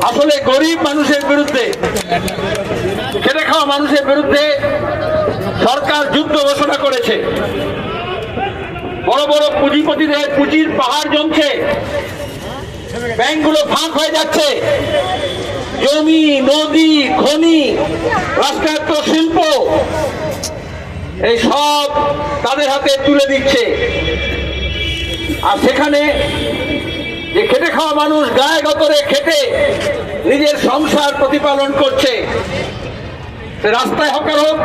আসলে গরিব মানুষের বিরুদ্ধে, খেটে খাওয়া মানুষের বিরুদ্ধে সরকার যুদ্ধ ঘোষণা করেছে। বড় বড় পুঁজিপতিদের পুঁজির পাহাড় জমছে, ব্যাংকগুলো ফাঁক হয়ে যাচ্ছে, জমি, নদী, খনি, রাষ্ট্রায়ত্ত শিল্প এই সব তাদের হাতে তুলে দিচ্ছে। আর সেখানে যে খেটে খাওয়া মানুষ গায়ে গতরে খেটে নিজের সংসার প্রতিপালন করছে, সে রাস্তায় হকার হোক,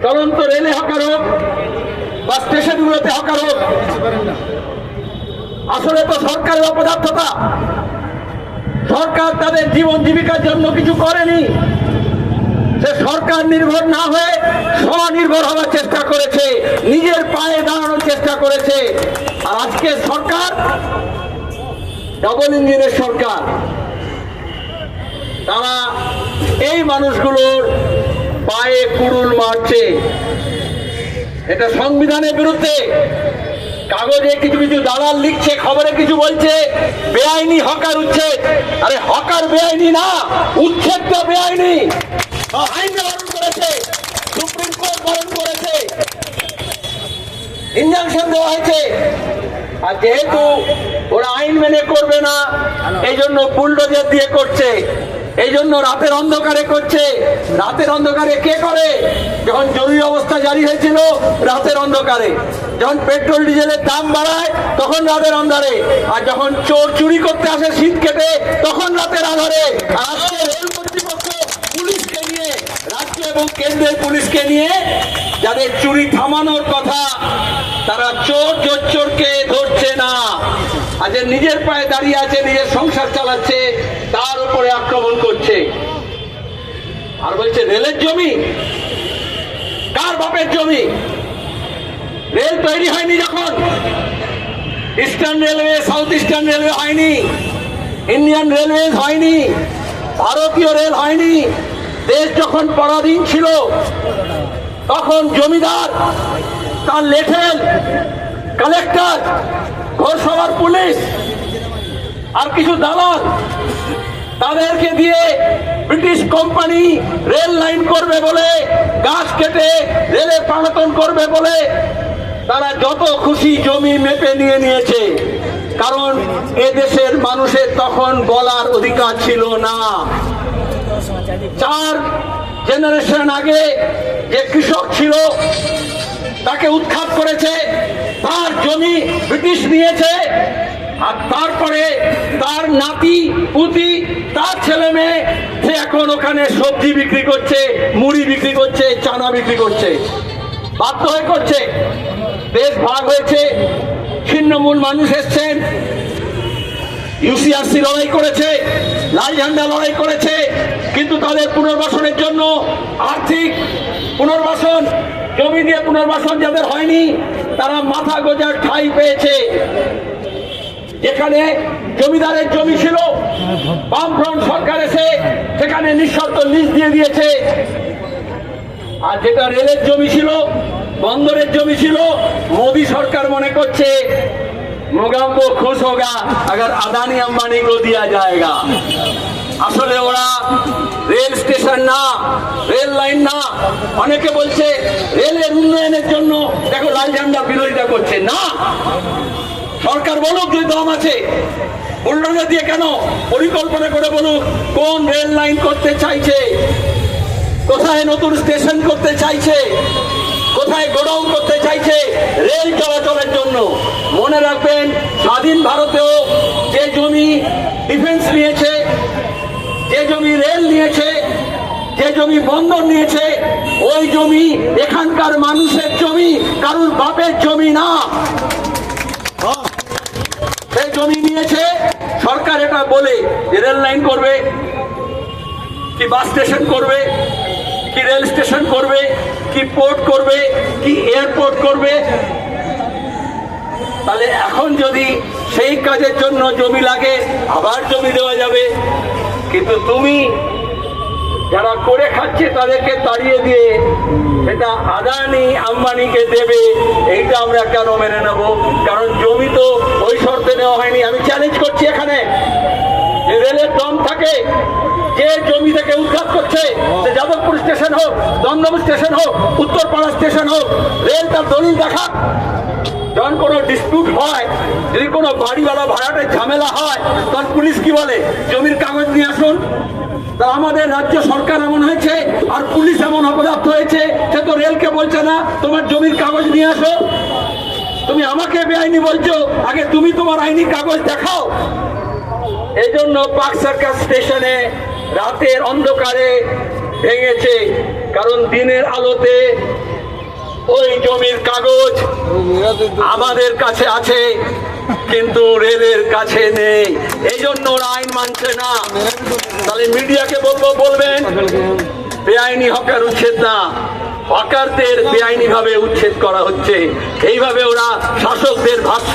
চলন্ত রেলে হকার হোক, বা স্টেশনগুলোতে হকার হোক, আসলে তো সরকারের অপদার্থতা। সরকার তাদের জীবন জীবিকার জন্য কিছু করেনি, সে সরকার নির্ভর না হয়ে স্বনির্ভর হওয়ার চেষ্টা করেছে, নিজের পায়ে দাঁড়ানোর চেষ্টা করেছে। আর আজকে সরকার ডাবল ইঞ্জিনের সরকার, তারা এই মানুষগুলোর পায়ে কুড়ুল মারছে। এটা সংবিধানের বিরুদ্ধে। কাগজে কিছু কিছু দালাল লিখছে, খবরে কিছু বলছে বেআইনি হকার উচ্ছেদ। আরে হকার বেআইনি না, উচ্ছেদটা বেআইনি। আইন বারণ করেছে, সুপ্রিম কোর্ট বারণ করেছে, ইনজাংশন দেওয়া হয়েছে। আর যেহেতু ওরা আইন মেনে করবে না, এই জন্য বুলডোজার দিয়ে করছে, এই জন্য রাতের অন্ধকারে করছে। রাতের অন্ধকারে কে করে? যখন জরুরি অবস্থা জারি হয়েছিল রাতের অন্ধকারে, যখন পেট্রোল ডিজেলের দাম বাড়ায় তখন রাতের অন্ধকারে, আর যখন চোর চুরি করতে আসে শীত কেটে তখন রাতের আধারে। আর আজকে রেল কর্তৃপক্ষ পুলিশকে নিয়ে, রাজ্য এবং কেন্দ্রের পুলিশকে নিয়ে যাদের চুরি থামানোর কথা, তারা চোর চোরকে ধরছে না। আজ নিজের পায়ে দাঁড়িয়ে আছে, নিজের সংসার চালাচ্ছে, তার উপরে আক্রমণ করছে। আর বলছে রেলের জমি কার বাপের জমি? রেল তৈরি হয়নি যখন, eastern railway, south eastern railway হয়নি, ইন্ডিয়ান রেলওয়ে হয়নি, ভারতীয় রেল হয়নি। দেশ যখন পরাধীন ছিল তখন জমিদার, তার লেঠেল, কালেক্টর, ঘোষসভার পুলিশ আর কিছু দালাল, তাদেরকে দিয়ে ব্রিটিশ কোম্পানি রেল লাইন করবে বলে, গাছ কেটে রেলে পাঠাতন করবে বলে তারা যত খুশি জমি মেপে নিয়ে নিয়েছে। কারণ এদেশের মানুষের তখন বলার অধিকার ছিল না। 4 জেনারেশন আগে যে কৃষক ছিল তাকে উৎখাত করেছে, তার জমি ব্রিটিশ নিয়েছে। আর তারপরে তার নাতি পুতি, তার ছেলে মেয়ে, সে এখন ওখানে সবজি বিক্রি করছে, মুড়ি বিক্রি করছে, চানা বিক্রি করছে, বাধ্য হয়ে করছে। দেশ ভাগ হয়েছে, ছিন্নমূল মানুষ এসছেন, ইউসিআরসি লড়াই করেছে, লাল ঝান্ডা লড়াই করেছে, কিন্তু তাদের পুনর্বাসনের জন্য আর্থিক পুনর্বাসন, জমি দিয়ে পুনর্বাসন যাদের হয়নি, তারা মাথা গোজার ঠাঁই পেয়েছে। যেখানে জমিদারের জমি ছিল, বামফ্রন্ট সরকার এসে সেখানে নিঃশর্ত লিজ দিয়ে দিয়েছে। আর যেটা রেলের জমি ছিল, বন্দরের জমি ছিল, মোদী সরকার মনে করছে মোগাম্বো খুশ হোগা अगर আদানি আম্বানি को दिया जाएगा। আসলে ওরা রেল স্টেশন না, রেল লাইন না। অনেকে বলছে রেলের উন্নয়নের জন্য দেখো লাল ঝান্ডা বিরোধিতা করছে। না, সরকার বলুক যদি দম আছে, বুলডোজার দিয়ে কেন, পরিকল্পনা করে বলুক কোন রেল লাইন করতে চাইছে, কোথায় নতুন স্টেশন করতে চাইছে, কোথায় গোডাউন করতে চাইছে রেল চলাচলের জন্য। মনে রাখবেন, স্বাধীন ভারতেও যে জমি ডিফেন্স নিয়েছে, যে জমি রেল নিয়েছে, যে জমি বন্দর নিয়েছে, ওই জমি এখানকার মানুষের জমি, কারুর বাপের জমি না। সেই জমি নিয়েছে সরকার, এটা বলে যে রেল লাইন করবে কি বাস স্টেশন করবে কি রেল স্টেশন করবে কি পোর্ট করবে কি এয়ারপোর্ট করবে। তাহলে এখন যদি সেই কাজের জন্য জমি লাগে আবার জমি দেওয়া যাবে। কিন্তু তুমি যারা করে খাচ্ছে তাদেরকে তাড়িয়ে দিয়ে এটা আদানি আম্বানিকে দেবে, এইটা আমরা কেন মেনে নেব? কারণ জমি তো ওই শর্তে নেওয়া হয়নি। আমি চ্যালেঞ্জ করছি এখানে, যে রেলের দম থাকে, যে জমি থেকে উদ্ধার করছে, সে যাদবপুর স্টেশন হোক, দমদম স্টেশন হোক, উত্তরপাড়া স্টেশন হোক, রেল তার দলিল দেখাক। যখন কোনো ডিসপিউট হয়, যদি কোনো বাড়িওয়ালা ভাড়াটের ঝামেলা হয়, তখন পুলিশ কি বলে? জমির কাগজ নিয়ে আসুন। তা আমাদের রাজ্য সরকার এমন হয়েছে আর পুলিশ এমন অপদার্থ হয়েছে, সে তো রেলকে বলছে না তোমার জমির কাগজ নিয়ে আসো। তুমি আমাকে বেআইনি বলছো, আগে তুমি তোমার আইনি কাগজ দেখাও। এই জন্য পার্ক সার্কাস স্টেশনে রাতের অন্ধকারে ভেঙেছে, কারণ দিনের আলোতে ওই জমির কাগজ আমাদের কাছে আছে, কিন্তু রেলের কাছে নেই। এই জন্য ওরা আইন মানছে না। তাহলে মিডিয়াকে বলবেন বেআইনি হকার উচ্ছেদ না, হকারদের বেআইনি ভাবে উচ্ছেদ করা হচ্ছে। এইভাবে ওরা শাসকদের ভাষ্য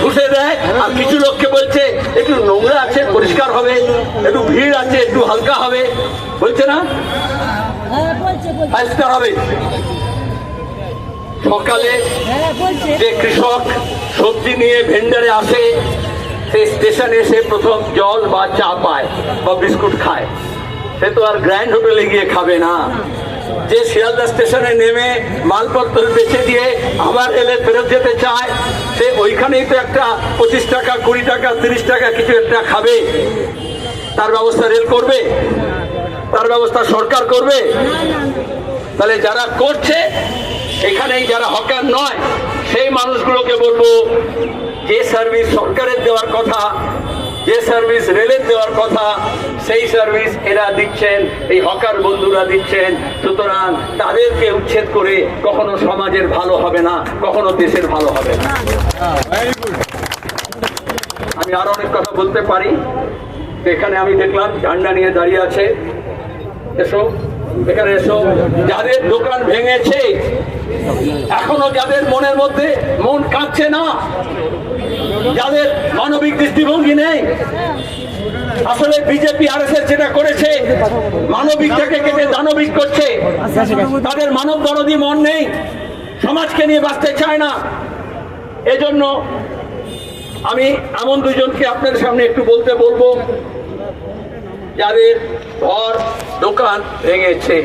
ঘুষে দেয়, আর কিছু লোককে বলছে একটু নোংরা আছে পরিষ্কার হবে, একটু ভিড় আছে একটু হালকা হবে, বলছে না পরিষ্কার হবে। সকালে যে কৃষক সবজি নিয়ে ভেন্ডারে আসে, সে স্টেশনে এসে প্রথম জল বা চা পায় বা বিস্কুট খায়, সে তো আর গ্র্যান্ড হোটেলে গিয়ে খাবে না। যে শিয়ালদা স্টেশনে নেমে মালপত্র বেচে দিয়ে আবার রেলে ফেরত যেতে চায়, সে ওইখানেই তো একটা 25 টাকা 20 টাকা 30 টাকা কিছু একটা খাবে। তার ব্যবস্থা রেল করবে? তার ব্যবস্থা সরকার করবে? তাহলে যারা করছে এখানেই, যারা হকার নয়, সেই মানুষগুলোকে বলবো, যে সার্ভিস সরকারের দেওয়ার কথা, যে সার্ভিস রেলের দেওয়ার কথা, সেই সার্ভিস এরা দিচ্ছেন, এই হকার বন্ধুরা দিচ্ছেন। সুতরাং তাদেরকে উচ্ছেদ করে কখনো সমাজের ভালো হবে না, কখনো দেশের ভালো হবে না। আমি আরো অনেক কথা বলতে পারি। এখানে আমি দেখলাম ঝান্ডা নিয়ে দাঁড়িয়ে আছে, এসো এখানে এসো। যাদের দোকান ভেঙেছে, এখনো যাদের মনের মধ্যে মন কাঁদছে না, যাদের মানবিক দৃষ্টিভঙ্গি নেই, আসলে বিজেপি আরএসএস যেটা করেছে, মানবিকটাকে কেটে দানবিক করছে। তাদের মানব দরদি মন নেই, সমাজকে নিয়ে বাঁচতে চায় না। এজন্য আমি এমন দুজনকে আপনার সামনে একটু বলবো, যাদের ঘর দোকান ভেঙেছে,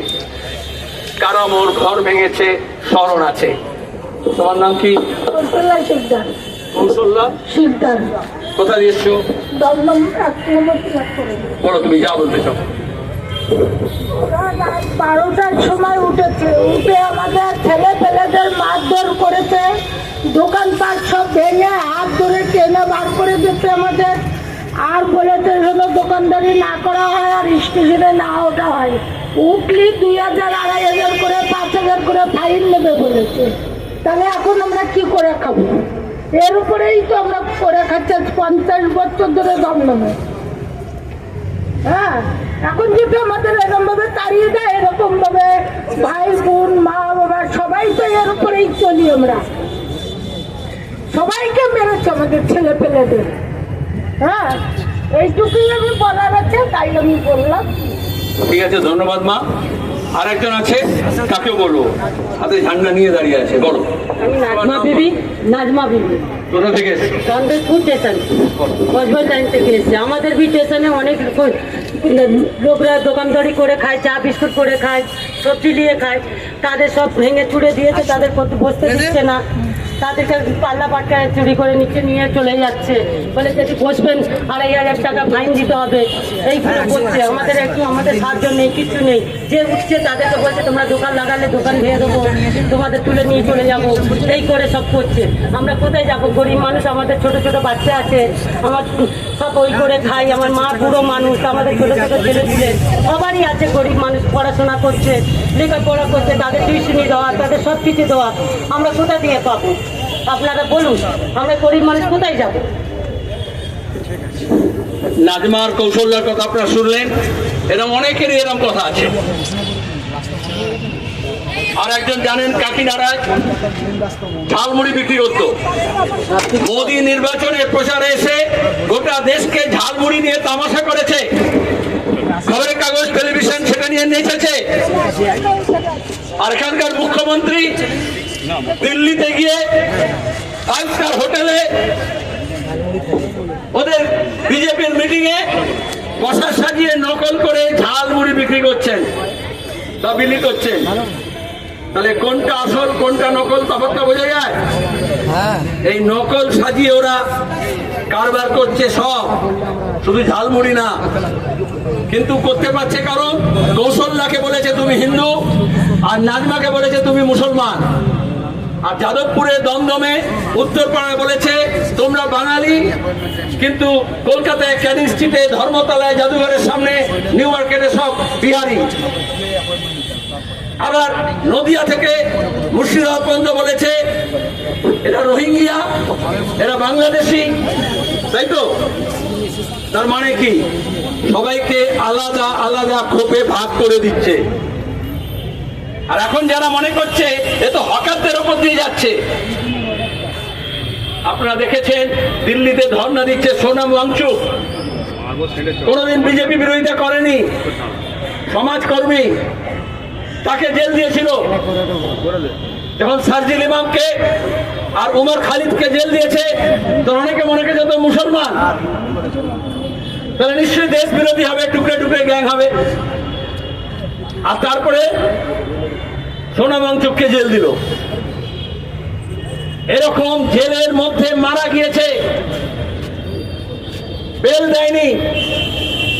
কারো মোর ঘর ভেঙেছে, স্মরণ আছে। তোমার নাম কি? কোথা দিয়েছো? বলো, তুমি যা বলতে চাও। 12টার সময় উঠেছে, উঠে আমাদের ছেলে পেলেদের মারধর করেছে, দোকানপাট সব ভেঙে হাত ধরে টেনে বার করে দিচ্ছে আমাদের। আর বলেছে যেন দোকানদারি না করা হয় আর স্টেশনে না ওঠা হয়। উঠলি 2000 2500 করে 5000 করে ফাইন নেবে বলেছে। তাহলে এখন আমরা কি করে খাবো? এর উপরেই তো আমরা করে খাচ্ছি 50 বছর ধরে দমদমে। হ্যাঁ, এখন যদি আমাদের এরকম ভাবে তাড়িয়ে দেয়, এরকম ভাবে ভাই বোন মা বাবা সবাই তো এর উপরেই চলি আমরা। সবাইকে মেরেছে আমাদের ছেলে পেলেদের। হ্যাঁ, এইটুকুই আমি বলার আছে, তাই আমি বললাম। ঠিক আছে, ধন্যবাদ মা। আর একজন আছে, কাকে বলবো? হাতে ঝান্ডা নিয়ে দাঁড়িয়ে আছে, বলো। আমি নাজমা বিবি কোথা থেকে এসেছো? চন্দ্রপুর স্টেশন, কসবা লাইন থেকে এসেছে। আমাদের বি স্টেশনে অনেক লোকরা দোকানদারি করে খায়, চা বিস্কুট করে খায়, সবজি নিয়ে খায়। তাদের সব ভেঙে চুড়ে দিয়েছে, তাদের বসতে দিচ্ছে না। তাদেরকে পাল্লা পাট্টায় চুরি করে নিচে নিয়ে চলে যাচ্ছে, বলে যদি বসবেন 2500 টাকা ফাইন দিতে হবে। এইগুলো করছে। আমাদের একটু আমাদের সাহায্য নেই, কিছু নেই। যে উঠছে তাদেরকে বলছে তোমরা দোকান লাগালে দোকান ভেঙে দেবো, তোমাদের তুলে নিয়ে চলে যাবো, এই করে সব করছে। আমরা কোথায় যাবো? গরিব মানুষ, আমাদের ছোট ছোট বাচ্চা আছে, আমার সব ওই করে খাই। আমার মা বুড়ো মানুষ, আমাদের ছোট ছোট ছেলে ছেলে সবারই আছে। গরিব মানুষ পড়াশোনা করছে, লেখাপড়া করছে, তাদের টিউশনি দেওয়া, তাদের সব কিছু দেওয়া। আমরা কোথা দিয়ে পাবো? আপনারা বলুন, আমরা গরিব মানুষ কোথায় যাবো? নাজমার কৌশল্যার কথা আপনারা শুনলেন। এরকম অনেকেরই এরকম কথা আছে। আর একজন জানেন কাকিনাড়ায় ঝালমুড়ি বিক্রি করতো। মোদী নির্বাচনের প্রচারে এসে গোটা দেশকে ঝালমুড়ি নিয়ে তামাশা করেছে। খবরের কাগজ টেলিভিশন সেটা নিয়ে নেচেছে। আর এখানকার মুখ্যমন্ত্রী দিল্লিতে গিয়ে 5 স্টার হোটেলে ওদের বিজেপির মিটিং এ কষা সাজিয়ে নকল করে ঝাল মুড়ি বিক্রি করছেন, তা বিলি করছেন। তাহলে কোনটা আসল কোনটা নকল তফাৎটা বোঝা যায়। এই নকল সাজিয়ে ওরা কারবার করছে সব, শুধু ঝালমুড়ি না। কিন্তু করতে পারছে কারণ কৌশল্যাকে বলেছে তুমি হিন্দু, আর নাজমাকে বলেছে তুমি মুসলমান। আর যাদবপুরে দমদমে উত্তরপাড়ায় বলেছে তোমরা বাঙালি, কিন্তু কলকাতায় ক্যানিং স্ট্রিটে ধর্মতলায় জাদুঘরের সামনে নিউ মার্কেটে সব বিহারি। আবার নদিয়া থেকে মুর্শিদাবাদ পর্যন্ত বলেছে এরা রোহিঙ্গিয়া, এরা বাংলাদেশি, তাই তো? তার মানে কি সবাইকে আলাদা আলাদা খোপে ভাগ করে দিচ্ছে। আর এখন যারা মনে করছে এ তো হকারদের ওপর দিয়ে যাচ্ছে, আপনারা দেখেছেন দিল্লিতে ধর্ণা দিচ্ছে সোনাম ওয়াংচুক, কোনদিন বিজেপি বিরোধিতা করেনি, সমাজকর্মী, তাকে জেল দিয়েছিল। যখন সার্জিল ইমামকে আর উমর খালিদকে জেল দিয়েছে, তো অনেকে মনে করছে তো মুসলমান, তাহলে নিশ্চয়ই দেশ বিরোধী হবে, টুকরে টুকরে গ্যাং হবে। আর তারপরে সোনাম ওয়াংচুককে জেল দিল। এরকম জেলের মধ্যে মারা গিয়েছে, বেল দেয়নি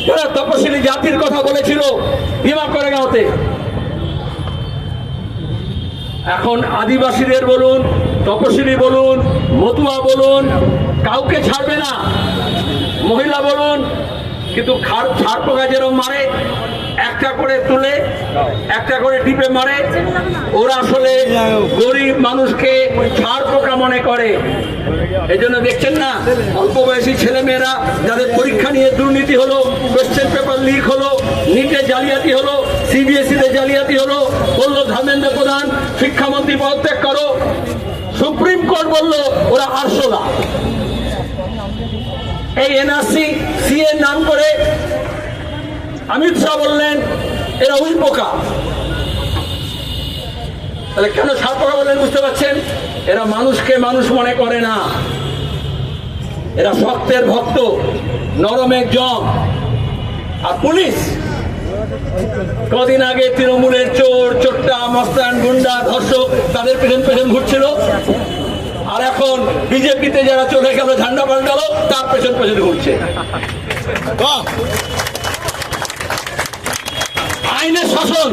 যারা তপশিলি জাতির কথা বলেছিল ভীমা করেগাঁওতে। এখন আদিবাসীদের বলুন, তপশিলি বলুন, মতুয়া বলুন, কাউকে ছাড়বে না, মহিলা বলুন। কিন্তু ছাড় পোকা যেরকম মারে, একটা করে তুলে একটা করে টিপে মারে, ওরা আসলে গরিব মানুষকে ছাড় পোকা মনে করে। এই জন্য দেখছেন না অল্প বয়সী ছেলে মেয়েরা যাদের পরীক্ষা নিয়ে দুর্নীতি হলো, কোয়েশ্চেন পেপার লিক হলো, নিটে জালিয়াতি হলো, সিবিএসই তে জালিয়াতি হলো, বললো ধর্মেন্দ্র প্রধান শিক্ষামন্ত্রী পদত্যাগ করো, সুপ্রিম কোর্ট বললো ওরা আরশোলা। এই এনআরসি সিএ নাম করে অমিত শাহ বললেন এরা উই পোকা। তাহলে কেন ছাড় পোকা বললেন বুঝতে পারছেন? এরা মানুষকে মানুষ মনে করে না, এরা শক্তের ভক্ত, নরমের জম। আর পুলিশ কদিন আগে তৃণমূলের চোর চোট্টা মস্তান গুন্ডা ধর্ষক তাদের পেছন পেছন ঘুরছিল, আর এখন বিজেপিতে যারা চলে গেল ঝান্ডা পাল্টালো তার পেছন পেছন ঘুরছে। আইনের শাসন,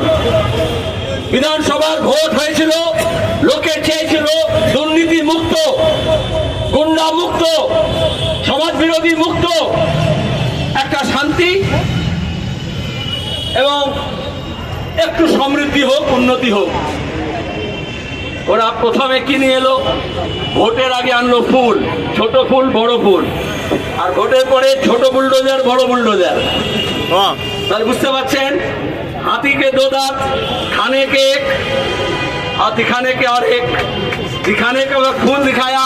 বিধানসভার ভোট হয়েছিল, লোকে চেয়েছিল দুর্নীতি মুক্ত, গুন্ডা মুক্ত, সমাজ বিরোধী মুক্ত একটা শান্তি এবং একটু সমৃদ্ধি হোক, উন্নতি হোক। ওরা প্রথমে কি নিয়ে এলো? ভোটের আগে আনলো ফুল, ছোট ফুল বড় ফুল, আর ভোটের পরে ছোট বুলডোজার বড় বুলডোজার। তাহলে বুঝতে পারছেন, हाथी के दो दांत, खाने के एक और दिखाने के और एक। दिखाने के वक्त खून दिखाया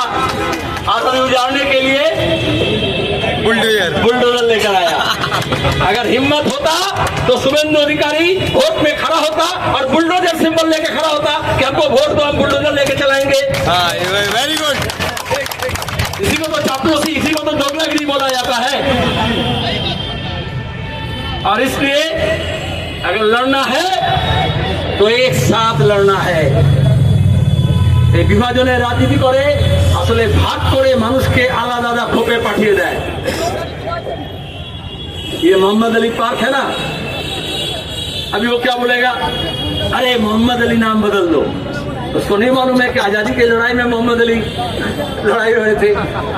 और उजाड़ने के लिए बुलडोजर लेकर आया। अगर हिम्मत होता तो शुभेंदु अधिकारी वोट में खड़ा होता और बुलडोजर सिंबल लेके खड़ा होता कि हमको वोट दो, हम बुलडोजर लेके चलाएंगे। Very good. इसी को तो चापलूसी, इसी को तो दोगलागिरी बोला जाता है। और इसलिए अगर लड़ना है तो एक साथ लड़ना है। এই বিভাজনের রাজনীতি করে আসলে ভাগ করে মানুষকে আলাদা আলাদা খোপে পাঠিয়ে দেয়। ये मोहम्मद अली पार्क है ना, अभी वो क्या बोलेगा, अरे मोहम्मद अली नाम बदल दो। उसको नहीं मालूम है कि आजादी की लड़ाई में मोहम्मद अली लड़ाई रहे थे,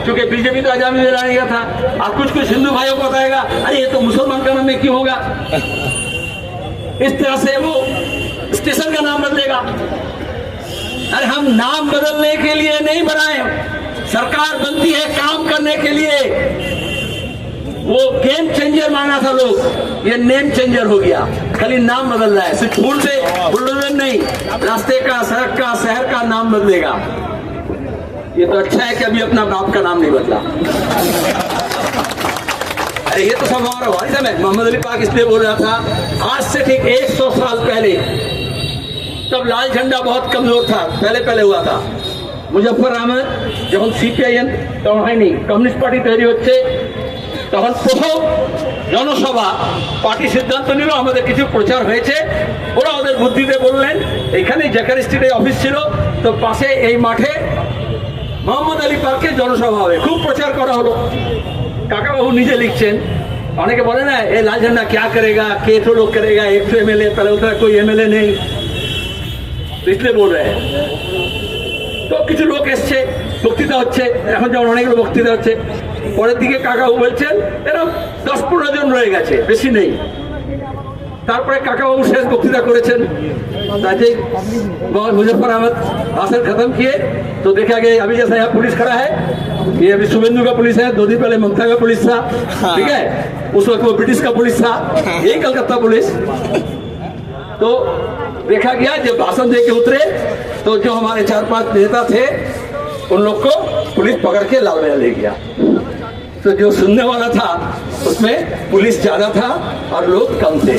क्योंकि बीजेपी तो आजादी में लड़ाई था। और कुछ कुछ हिंदू भाइयों को बताएगा अरे ये तो मुसलमान का नाम में क्यों होगा। इस तरह से वो स्टेशन का नाम बदलेगा। अरे हम नाम बदलने के लिए नहीं बनाए, सरकार बनती है काम करने के लिए। वो गेम चेंजर माना था लोग, ये नेम चेंजर हो गया। खाली नाम बदल रहा है, सिर्फ फूल से बुलडोजर नहीं, रास्ते का, सड़क का, शहर का नाम बदलेगा। ये तो अच्छा है कि अभी अपना बाप का नाम नहीं बदला। अरे ये तो सब हमारा भाई साहब है। मोहम्मद अली पाक इसलिए बोल रहा था, आज से ठीक 100 साल पहले, तब लाल झंडा बहुत कमजोर था, पहले पहले हुआ था। মুজফ্ফর আহমেদ যখন সিপিআইএম তখন হয়নি, কমিউনিস্ট পার্টি তৈরি হচ্ছে, তখন প্রথম জনসভা পার্টি সিদ্ধান্ত নিল, আমাদের কিছু প্রচার হয়েছে, ওরা ওদের বুদ্ধিতে বললেন, এখানে জ্যাকারি স্ট্রিটে অফিস ছিল, তো পাশে এই মাঠে মোহাম্মদ আলী পার্কে জনসভা হবে, খুব প্রচার করা হলো। কাকাবাবু নিজে লিখছেন, অনেকে বলে না এ লাল ঝন্ডা क्या करेगा, কে তো লোক करेगा, 100 एमएलए पहले होता है, कोई एमएलए नहीं, तो इसलिए बोल रहे हैं। তো কিছু লোক এসছে, বক্তৃতা হচ্ছে, এখন যেমন অনেকগুলো বক্তৃতা হচ্ছে, পরের দিকে কাকাবাবু বলছেন এরকম 10-15 জন রয়ে গেছে, বেশি নেই। তারপরে কাকাবাবু শেষ বক্তৃতা করেছেন, ताकि मुजफ्फर अहमद भाषण खत्म किए तो देखा कि अभी जैसा यहाँ पुलिस खड़ा है, ये अभी शुभेंदु का पुलिस है, 2 दिन पहले ममता का पुलिस था, ठीक है, उस वक्त वो ब्रिटिश का पुलिस था, यही कलकत्ता पुलिस। तो देखा गया जब भाषण दे के उतरे तो जो हमारे 4-5 नेता थे उन लोग को पुलिस पकड़ के लाल महल ले गया। तो जो सुनने वाला था उसमें पुलिस ज्यादा था और लोग कम थे,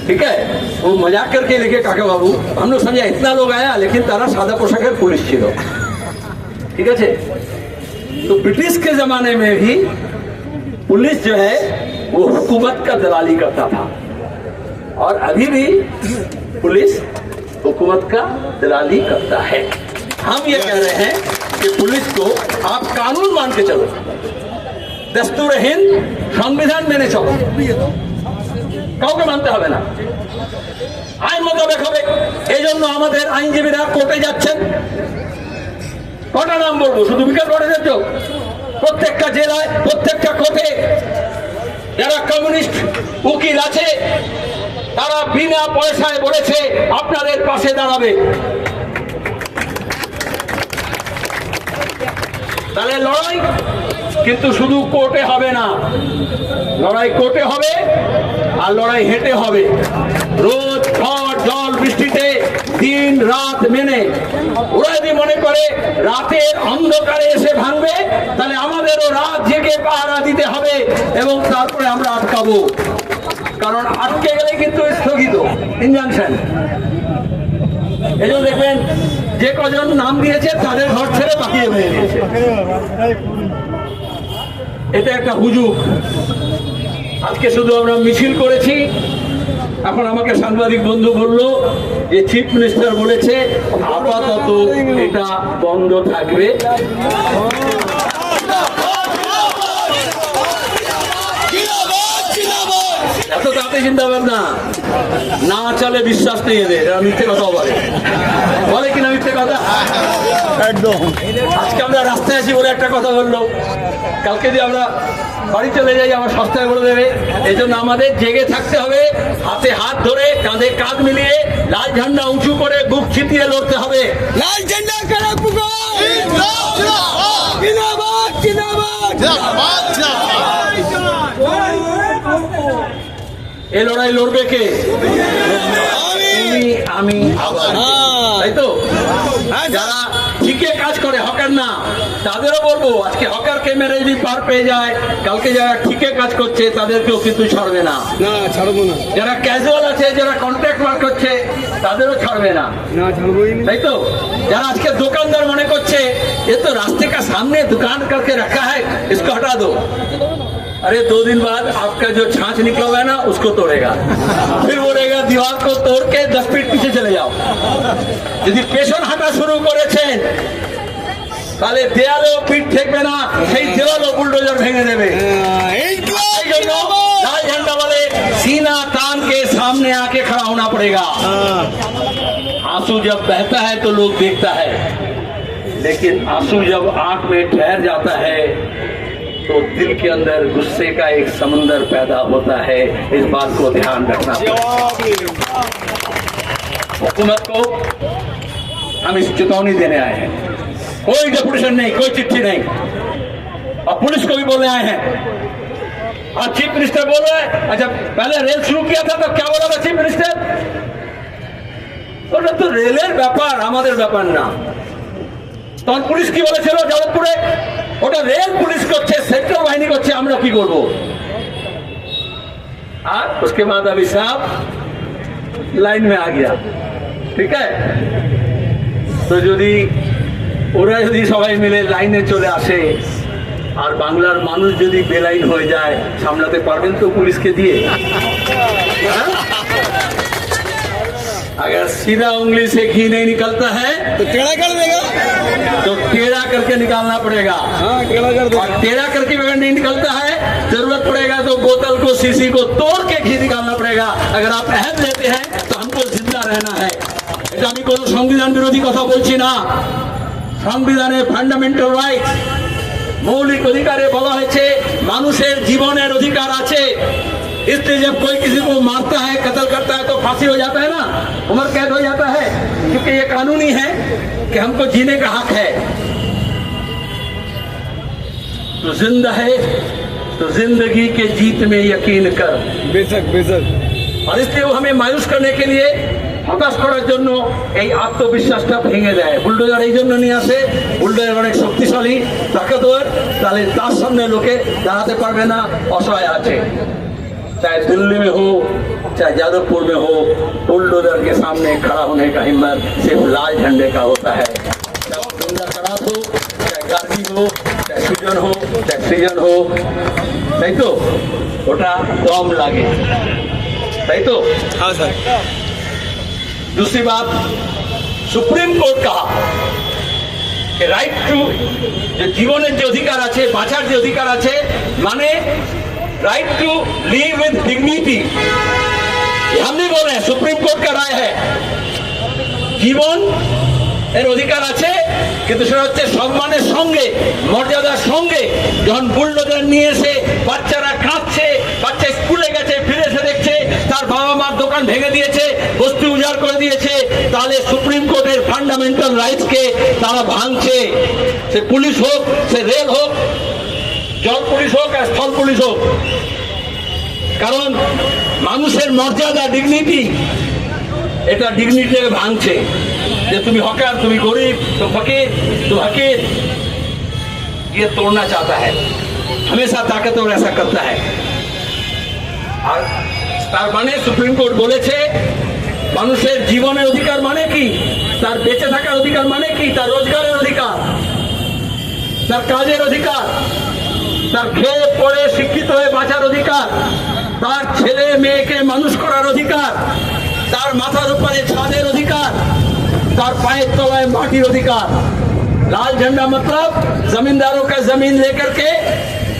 ठीक है। वो मजाक करके लेके काका बाबू, हम लोग समझा इतना लोग आया, लेकिन तारा सादा पोशाकर पुलिस छिलो, ठीक है। तो ब्रिटिश के जमाने में भी पुलिस जो है वो हुकूमत का दलाली करता था, और अभी भी पुलिस हुकूमत का दलाली करता है। हम ये कह रहे हैं कि पुलिस को आप कानून मान के चलो, दस्तूर हिंद संविधान मेने चलो, কাউকে মানতে হবে না, আইন মোতাবেক হবে। এই জন্য আমাদের আইনজীবীরা কোর্টে যাচ্ছেন। কটা নাম বলবো, শুধু বিকাশ ভট্টাচার্য, প্রত্যেকটা জেলায় প্রত্যেকটা কোর্টে যারা কমিউনিস্ট উকিল আছে তারা বিনা পয়সায় বলেছে আপনাদের পাশে দাঁড়াবে। তাহলে লড়াই কিন্তু শুধু কোর্টে হবে না, লড়াই কোর্টে হবে আর লড়াই হেঁটে হবে, রোদ ঝড় জল বৃষ্টিতে দিন রাত মেনে। ওরা যদি মনে করে রাতের অন্ধকারে এসে ভাঙবে, তাহলে আমাদেরও রাত জেগে পাহারা দিতে হবে এবং তারপরে আমরা আটকাবো, কারণ আটকে গেলে কিন্তু স্থগিত ইনজাংশন। এই জন্য দেখবেন যে কজন নাম দিয়েছে তাদের ঘর ছেড়ে বাকিয়ে হয়ে গেছে, এটা একটা হুজুগ। আজকে শুধু আমরা মিছিল করেছি, এখন আমাকে সাংবাদিক বন্ধু বললো যে চিফ মিনিস্টার বলেছে আপাতত এটা বন্ধ থাকবে। এত তাতে চিন্তা ভাবনা না চলে, বিশ্বাস নেই এদের, এরা মিথ্যে কথা বলে কিনা মিথ্যে কথা একদম। আজকে আমরা রাস্তায় আছি বলে একটা কথা বললো, কালকে যদি আমরা বাড়ি চলে যাই আমার সস্তায় বলে দেবে। এই জন্য আমাদের জেগে থাকতে হবে, হাতে হাত ধরে কাঁধে কাঁধ মিলিয়ে লাল ঝান্ডা উঁচু করে বুক ছিটিয়ে লড়তে হবে। লাল ঝান্ডা এই লড়াই লড়বে কে? আমি তাই তো। যারা ঠিকই কাজ করে, হকার না, তাদেরও বলবো আজকে হকারকে মেরে যদি পার পেয়ে যায়, কালকে যারা ঠিকই কাজ করছে তাদেরকেও কিন্তু ছাড়বে না, ছাড়বো না। যারা ক্যাজুয়াল আছে, যারা কন্ট্রাক্ট ওয়ার্ক করছে তাদেরও ছাড়বে না, তাই তো। যারা আজকে দোকানদার মনে করছে এ তো রাস্তে কা সামনে दुकान करके रखा है, इसको हटा दो। अरे 2 दिन बाद आपका जो छाछ निकला हुआ है ना उसको तोड़ेगा, फिर बोलेगा दीवार को तोड़ के 10 फीट पीछे चले जाओ। यदि पेशन हाटा शुरू করেছেন তাহলে দেয়ালেও পিঠ ঠেকবে না, সেই দেওয়ালও বুলডোজার ভেঙে দেবে। এই জন্য লাল ঝান্ডা वाले सीना तान के सामने आके खड़ा होना पड़ेगा। आंसू जब बहता है तो लोग देखता है, लेकिन आंसू जब आंख में ठहर जाता है तो दिल के अंदर गुस्से का एक समंदर पैदा होता है। इस बात को ध्यान रखना। हुकूमत को हम इस चेतावनी देने आए हैं, कोई डेपुटेशन नहीं, कोई चिट्ठी नहीं, और पुलिस को भी बोलने आए हैं। और चीफ मिनिस्टर बोल रहे हैं, अच्छा पहले रेल शुरू किया था तो क्या बोला था चीफ मिनिस्टर? ওটা তো রেলের ব্যাপার, আমাদের ব্যাপার না। তখন পুলিশ কি বলেছিল যাদবপুরে, ওটা রেল পুলিশ করছে, সেন্ট্রাল বাহিনী করছে, আমরা কি করবো? और उसके बाद अभी साहब लाइन में आ गया, ठीक है। তো যদি ওরা যদি সবাই মিলে লাইনে চলে আসে আর বাংলার মানুষ যদি বেলাইন হয়ে যায়, সামলাতে পারবেন তো পুলিশকে দিয়ে? हाँ? अगर सीधा उंगली से घी नहीं निकलता है तो टेढ़ा कर देगा। तो टेढ़ा करके निकालना पड़ेगा। हाँ, टेढ़ा कर और देगा। टेढ़ा करके अगर नहीं निकलता है, जरूरत पड़ेगा तो बोतल को, शीशी को तोड़ के घी निकालना पड़ेगा। अगर आप अहद लेते हैं तो हमको जिंदा रहना है। এটা আমি কোনো সংবিধান বিরোধী কথা বলছি না। সংবিধানে ফান্ডামেন্টাল রাইটস, মৌলিক অধিকারে বলা হয়েছে মানুষের জীবনের অধিকার আছে। इसलिए जब कोई किसी को मारता है, कत्ल करता है तो फांसी हो जाता है ना, उम्र कैद हो जाता है, क्योंकि ये कानूनी है कि हमको जीने का हक है। तो जिंदा है तो जिंदगी के जीत में यकीन कर। बेशक बेशक। আর इसलिए वो हमें मायूस करने के लिए, হতাশ করার জন্য এই আত্মবিশ্বাসটা ভেঙে দেয়। বুলডোজার এই জন্য নিয়ে আসে, বুলডোজার অনেক শক্তিশালী, তাকতবর, তাহলে তার সামনে লোকে দাঁড়াতে পারবে না, অসহায় আছে। चाहे दिल्ली में हो, चाहे जादवपुर में हो, बुलडोजर के सामने खड़ा होने का हिम्मत सिर्फ लाल झंडे का होता है। चाहे वो गंगा सड़क हो, चाहे गार्गी हो, चाहे सृजन हो, चाहे सृजन हो, তাই তো? ওটা দম লাগে, তাই তো? हाँ सर। दूसरी बात, सुप्रीम कोर्ट कहा कि राइट टू, जो জীবনের যে অধিকার আছে, বাঁচার যে অধিকার আছে, মানে right to live with dignity. हम नहीं बोल रहे हैं, सुप्रीम कोर्ट का राय है। জীবন এর অধিকার আছে, কিন্তু সেটা হচ্ছে সম্মানের সঙ্গে, মর্যাদার সঙ্গে। যখন বুলডোজার নিয়ে এসে বাচ্চারা কাঁদছে, বাচ্চা স্কুলে গেছে, ফিরে এসে দেখছে তার বাবা মার দোকান ভেঙে দিয়েছে, বস্তি উজাড় করে দিয়েছে, তাহলে সুপ্রিম কোর্টের ফান্ডামেন্টাল রাইটসকে তারা ভাঙছে। সে পুলিশ হোক, সে রেল হোক, জল পুলিশ হোক আর স্থল পুলিশ হোক। কারণ মানুষের মর্যাদা, ডিগনিটি, এটা ডিগনিটিকে ভাঙছে। যে তুমি হকার, তুমি গরিব, তো ফকির, তো हकीर, ये तोड़ना चाहता है। हमेशा ताकतवर ऐसा करता है। আর তার মানে সুপ্রিম কোর্ট বলেছে মানুষের জীবনের অধিকার মানে কি, তার বেঁচে থাকার অধিকার মানে কি, তার রোজগারের অধিকার, তার কাজের অধিকার, তার খেয়ে পড়ে শিক্ষিত হয়ে বাঁচার অধিকার, তার ছেলে মেয়েকে মানুষ করার অধিকার, তার মাথার উপরে ছাদের অধিকার, তার পায়ের তলায় মাটির অধিকার। लाल झंडा मतलब जमींदारों का जमीन लेकर के,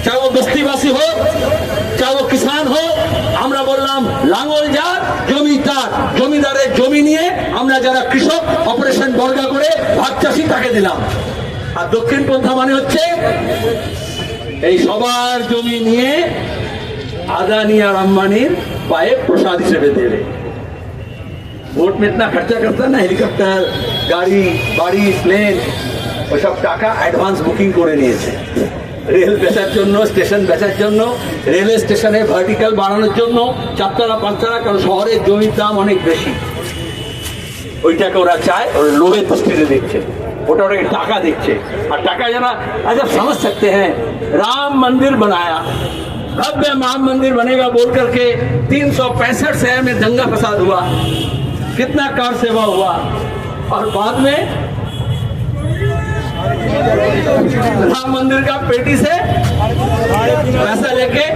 चाहे वो बस्तीवासी हो, चाहे वो किसान हो, আমরা বললাম লাঙ্গল যার, জমি তার, জমিদারের জমি নিয়ে আমরা যারা কৃষক, অপারেশন বর্গা করে ভাগ চাষি তাকে দিলাম। আর দক্ষিণ পন্থা মানে হচ্ছে এই সবার জমি নিয়ে আদানি আর আম্বানির পায়ে প্রসাদ হিসেবে দেবে। ভোট में इतना खर्चा करता है ना, হেলিকপ্টার, গাড়ি, বাড়ি, প্লেন, ওসব টাকা অ্যাডভান্স বুকিং করে নিয়েছে। রেল বেচার জন্য, স্টেশন বেচার জন্য, রেলওয়ে স্টেশনে ভার্টিক্যাল বাড়ানোর জন্য, চারতলা পাঁচতলা, কারণ শহরের জমির দাম অনেক বেশি। ওইটাকে ওরা চায়, ওরা লোভের দৃষ্টিতে দেখছে, ওটা ওটাকে টাকা দিচ্ছে। আর টাকা যারা अच्छा समझ सकते हैं, राम मंदिर बनाया, भव्य राम मंदिर बनेगा बोल करके 365 शहर में दंगा फसाद हुआ, कितना कार सेवा हुआ, और बाद में राम मंदिर का पेटी से पैसा लेके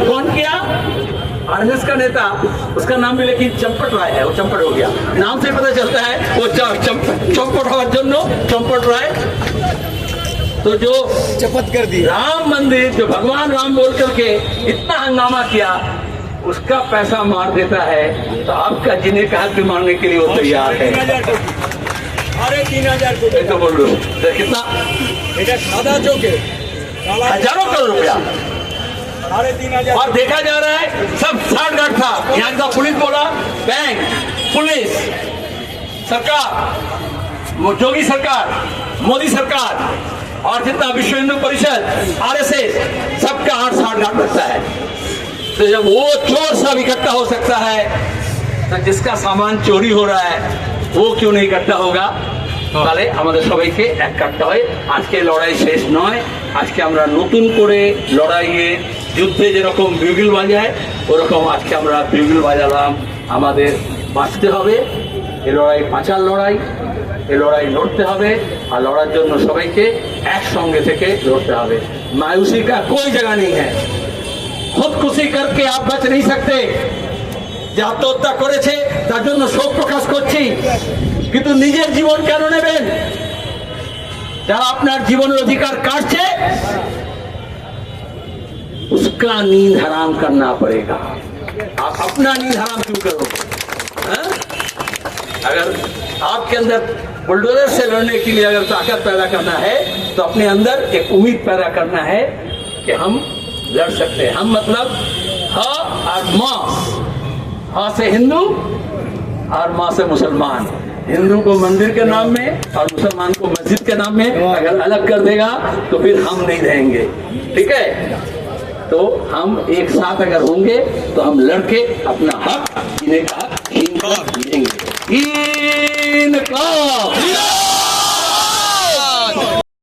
कौन किया? आरएसएस का नेता, उसका नाम भी लेकिन चंपट राय है, वो चंपट हो गया, नाम से पता चलता है वो चंपट हওয়ার জন্য चंपट राय। तो जो शपथ कर दी, राम मंदिर, जो भगवान राम बोल करके इतना हंगामा किया, उसका पैसा मार देता है, तो आपका जीने का हक भी मारने के लिए वो तैयार है। 3000 कोटी तो बोल लो कितना, এটা সাদা চোখে हजारों करोड़ रुपया। 3500 और देखा जा रहा है सब साठगांठ था। यहाँ का पुलिस बोला, बैंक, पुलिस, सरकार, जोगी सरकार, मोदी सरकार, और जितना विश्व हिंदू परिषद, आरएसएस, सबका 8-60 लगता है। तो जब वो चोर सब इकट्ठा हो सकता है, तो जिसका सामान चोरी हो रहा है वो क्यों नहीं इकट्ठा होगा? তাহলে আমাদের সবাইকে এক কাটতে হয়। আজকে লড়াই শেষ নয়, আজকে আমরা নতুন করে লড়াইয়ে যুদ্ধে যেরকম বিউগল বাজায় ওরকম আজকে আমরা বিউগল বাজালাম। আমাদের বাঁচতে হবে, এ লড়াই বাঁচার লড়াই, এ লড়াই লড়তে হবে, আর লড়ার জন্য সবাইকে একসঙ্গে থেকে লড়তে হবে। मायूसी का कोई जगह नहीं है। खुदकुशी करके आप बच नहीं सकते। যে আত্মহত্যা করেছে তার জন্য শোক প্রকাশ করছি, কিন্তু নিজের জীবন কেন নেবেন? যারা আপনার জীবনের অধিকার কাটছে उसका नींद हराम करना पड़ेगा। आप अपना नींद हराम क्यों करो? हाँ? अगर आपके अंदर बुलडोजर से लड़ने के लिए अगर ताकत पैदा करना है तो अपने अंदर एक उम्मीद पैदा करना है कि हम लड़ सकते हैं। हम मतलब हा और माँ, हा से हिंदू और माँ से मुसलमान। हिंदू को मंदिर के नाम में और मुसलमान को मस्जिद के नाम में अगर अलग कर देगा तो फिर हम नहीं रहेंगे। ठीक है, तो हम एक साथ अगर होंगे तो हम लड़के अपना हक जीने का हक छीन कर लेंगे। इनकलाब